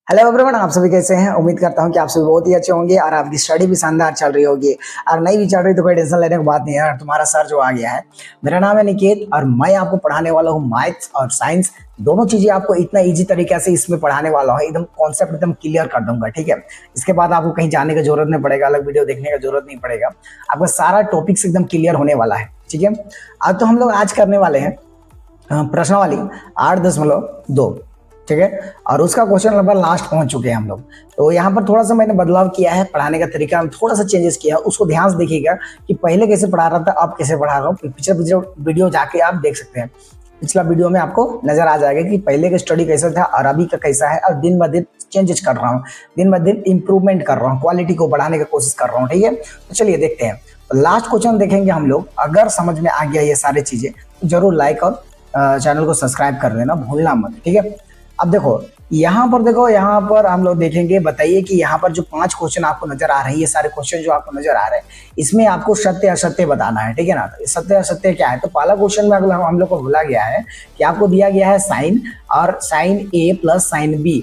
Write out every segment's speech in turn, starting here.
Hello everyone, आप सभी कैसे हैं। उम्मीद करता हूं कि आप सभी बहुत ही अच्छे होंगे और आपकी स्टडी भी शानदार चल रही होगी। और नहीं भी चल रही तो कोई टेंशन लेने की बात नहीं है, तुम्हारा सर जो आ गया है। मेरा नाम है निकेत और मैं आपको पढ़ाने वाला हूं मैथ्स और साइंस। दोनों चीजें आपको इतना इजी तरीके से इसमें पढ़ाने वाला हूं, एकदम कॉन्सेप्ट एकदम क्लियर कर दूंगा, ठीक है। इसके बाद आपको कहीं जाने की जरूरत नहीं पड़ेगा, अलग वीडियो देखने की जरूरत नहीं पड़ेगा। आपका सारा टॉपिक्स एकदम क्लियर होने वाला है, ठीक है। आज तो हम लोग आज करने वाले हैं प्रश्नावली 8.2, ठीक है। और उसका क्वेश्चन नंबर लास्ट पहुंच चुके हैं हम लोग। तो यहाँ पर थोड़ा सा मैंने बदलाव किया है, पढ़ाने का तरीका में थोड़ा सा चेंजेस किया है। उसको ध्यान से देखिएगा कि पहले कैसे पढ़ा रहा था, अब कैसे पढ़ा रहा हूँ। पिछले वीडियो जाके आप देख सकते हैं। पिछला वीडियो में आपको नजर आ जाएगा कि पहले का स्टडी कैसा था और अभी का कैसा है। और दिन ब दिन चेंजेस कर रहा हूँ, दिन ब दिन इंप्रूवमेंट कर रहा हूँ, क्वालिटी को बढ़ाने की कोशिश कर रहा हूँ, ठीक है। तो चलिए देखते हैं। तो लास्ट क्वेश्चन देखेंगे हम लोग। अगर समझ में आ गया ये सारी चीजें तो जरूर लाइक और चैनल को सब्सक्राइब कर लेना भूलना मत, ठीक है। अब देखो यहाँ पर, देखो यहाँ पर हम लोग देखेंगे। बताइए कि यहाँ पर जो 5 क्वेश्चन आपको नजर आ रहे हैं, ये सारे क्वेश्चन जो आपको नजर आ रहे हैं, इसमें आपको सत्य असत्य बताना है, ठीक है ना। तो सत्य असत्य क्या है, तो पहला क्वेश्चन में अगर हम लोग को बोला गया है कि आपको दिया गया है साइन और साइन ए प्लस साइन बी,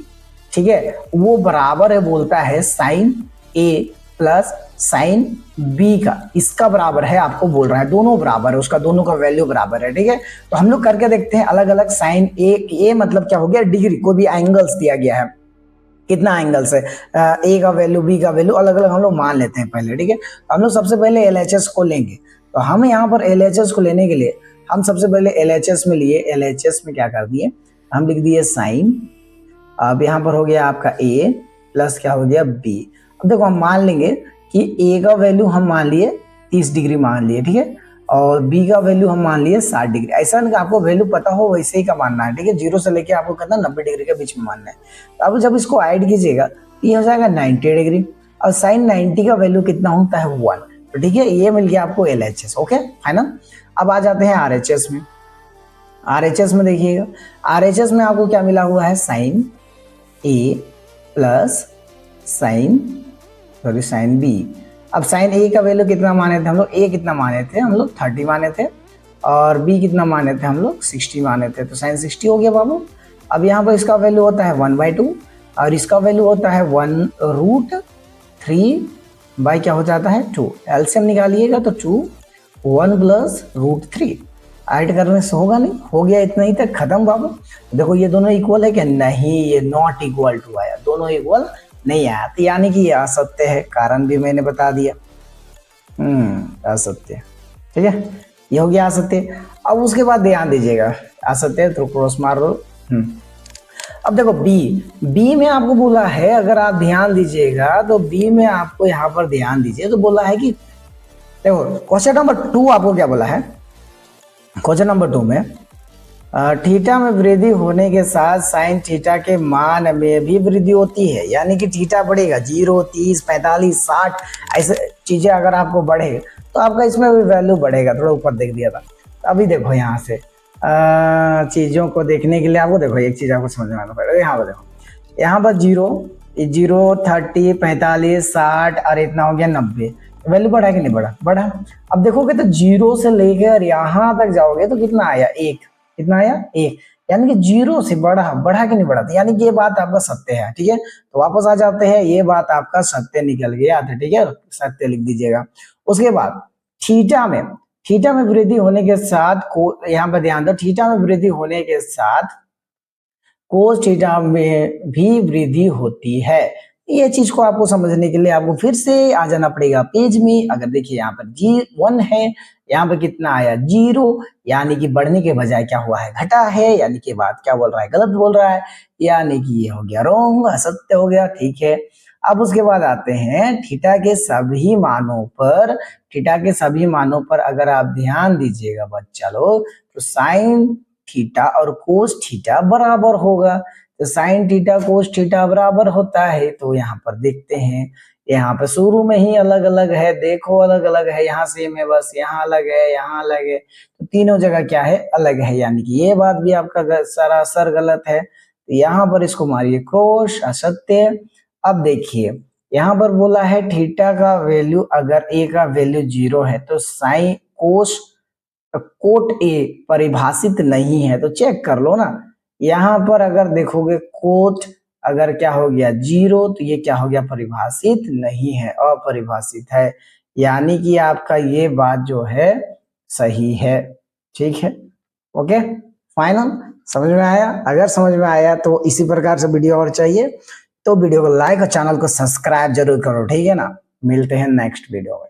ठीक है, वो बराबर है, बोलता है साइन ए प्लस साइन बी का, इसका बराबर है, आपको बोल रहा है दोनों बराबर है, उसका दोनों का वैल्यू बराबर है, ठीक है। तो हम लोग करके देखते हैं अलग अलग। साइन ए मतलब क्या हो गया, डिग्री, कोई भी एंगल्स दिया गया है, कितना एंगल्स है, ए का वैल्यू बी का वैल्यू अलग अलग हम लोग मान लेते हैं पहले, ठीक है। तो हम लोग सबसे पहले एलएचएस को लेंगे। तो हम यहाँ पर एलएचएस को लेने के लिए हम सबसे पहले एलएचएस में लिए। एलएचएस में क्या कर दिए, हम लिख दिए साइन। अब यहाँ पर हो गया आपका ए प्लस क्या हो गया बी। अब देखो हम मान लेंगे कि ए का वैल्यू हम मान लिए 30 डिग्री मान लिए, ठीक है, और बी का वैल्यू हम मान लिए 60 डिग्री। ऐसा नहीं कि आपको वैल्यू पता हो वैसे ही का मानना है, ठीक है। 0 से लेके आपको कितना 90 डिग्री के बीच में मानना है। तो अब जब इसको ऐड कीजिएगा तो ये हो जाएगा 90 डिग्री। और साइन 90 का वैल्यू कितना होता है 1। तो ठीक है, ये मिल गया आपको एलएचएस, ओके है ना। अब आ जाते हैं आरएचएस में। आरएचएस में देखिएगा, आरएचएस में आपको क्या मिला हुआ है, साइन ए प्लस साइन बी। अब साइन ए का वैल्यू कितना माने थे हम लोग, ए कितना माने थे हम लोग 30 माने थे, और बी कितना माने थे हम लोग 60 माने थे। तो साइन 60 हो गया बाबू। अब यहाँ पर इसका वैल्यू होता है 1/2 और इसका वैल्यू होता है 1√3 बाई क्या हो जाता है 2। एलसीएम निकालिएगा तो 2 1 प्लस √3 ऐड करने से होगा नहीं, हो गया इतना ही तक, खत्म बाबू। देखो ये दोनों इक्वल है क्या, नहीं, ये नॉट इक्वल टू आया, दोनों इक्वल नहीं आया। तो यानी कि ये असत्य है, कारण भी मैंने बता दिया, असत्य, ठीक है, ये हो गया असत्य। अब उसके बाद ध्यान दीजिएगा, असत्य तो क्रॉस मार दो। अब देखो बी में आपको बोला है, अगर आप ध्यान दीजिएगा तो बी में आपको यहाँ पर ध्यान दीजिए तो बोला है कि देखो क्वेश्चन नंबर 2 आपको क्या बोला है, क्वेश्चन नंबर 2 में थीटा में वृद्धि होने के साथ साइन थीटा के मान में भी वृद्धि होती है। यानी कि थीटा बढ़ेगा, 0, 30, 45, 60 ऐसे चीजें अगर आपको बढ़े तो आपका इसमें भी वैल्यू बढ़ेगा। थोड़ा ऊपर देख दिया था। तो अभी देखो यहाँ से चीजों को देखने के लिए आपको देखो एक चीज आपको समझ में आना पड़ेगा। यहाँ पर देखो, यहाँ पर 0, 30, 45, 60 और इतना हो गया 90। वैल्यू बढ़ा कि नहीं बढ़ा, बढ़ा। अब देखोगे तो 0 से लेकर यहाँ तक जाओगे तो कितना आया 1, कितना आया 1, यानी कि 0 से बढ़ा कि नहीं बढ़ा। यानी कि ये बात आपका सत्य है, ठीक है। तो वापस आ जाते हैं, ये बात आपका सत्य निकल गया था, ठीक है, सत्य लिख दीजिएगा। उसके बाद थीटा में वृद्धि होने के साथ यहाँ पर ध्यान दो, थीटा में वृद्धि होने के साथ कोस थीटा में भी वृद्धि होती है। ये चीज को आपको समझने के लिए आपको फिर से आ जाना पड़ेगा पेज में। अगर देखिए यहाँ पर G1 है, यहाँ पर कितना आया 0, यानी कि बढ़ने के बजाय क्या हुआ है, घटा है, यानी कि बात क्या बोल रहा है, गलत बोल रहा है, यानी कि ये हो गया रॉन्ग, असत्य हो गया, ठीक है। अब उसके बाद आते हैं थीटा के सभी मानों पर अगर आप ध्यान दीजिएगा बच्चा लोग, तो साइन थीटा और कोस थीटा बराबर होगा। तो साइन थीटा कोस थीटा बराबर होता है। तो यहाँ पर देखते हैं, यहाँ पर शुरू में ही अलग अलग है, देखो अलग अलग है, यहाँ सेम है, बस यहाँ अलग है, यहाँ अलग है, तो तीनों जगह क्या है, अलग है, यानी कि ये बात भी आपका सरासर गलत है। तो यहाँ पर इसको मारिए क्रॉस, असत्य। अब देखिए यहाँ पर बोला है थीटा का वैल्यू, अगर ए का वैल्यू 0 है तो साइन कोट ए परिभाषित नहीं है। तो चेक कर लो ना, यहाँ पर अगर देखोगे कोट अगर क्या हो गया 0 तो ये क्या हो गया, परिभाषित नहीं है, अपरिभाषित है। यानी कि आपका ये बात जो है सही है। ठीक है, ओके फाइनल। समझ में आया? अगर समझ में आया तो इसी प्रकार से वीडियो और चाहिए तो वीडियो को लाइक और चैनल को सब्सक्राइब जरूर करो, ठीक है ना। मिलते हैं नेक्स्ट वीडियो में।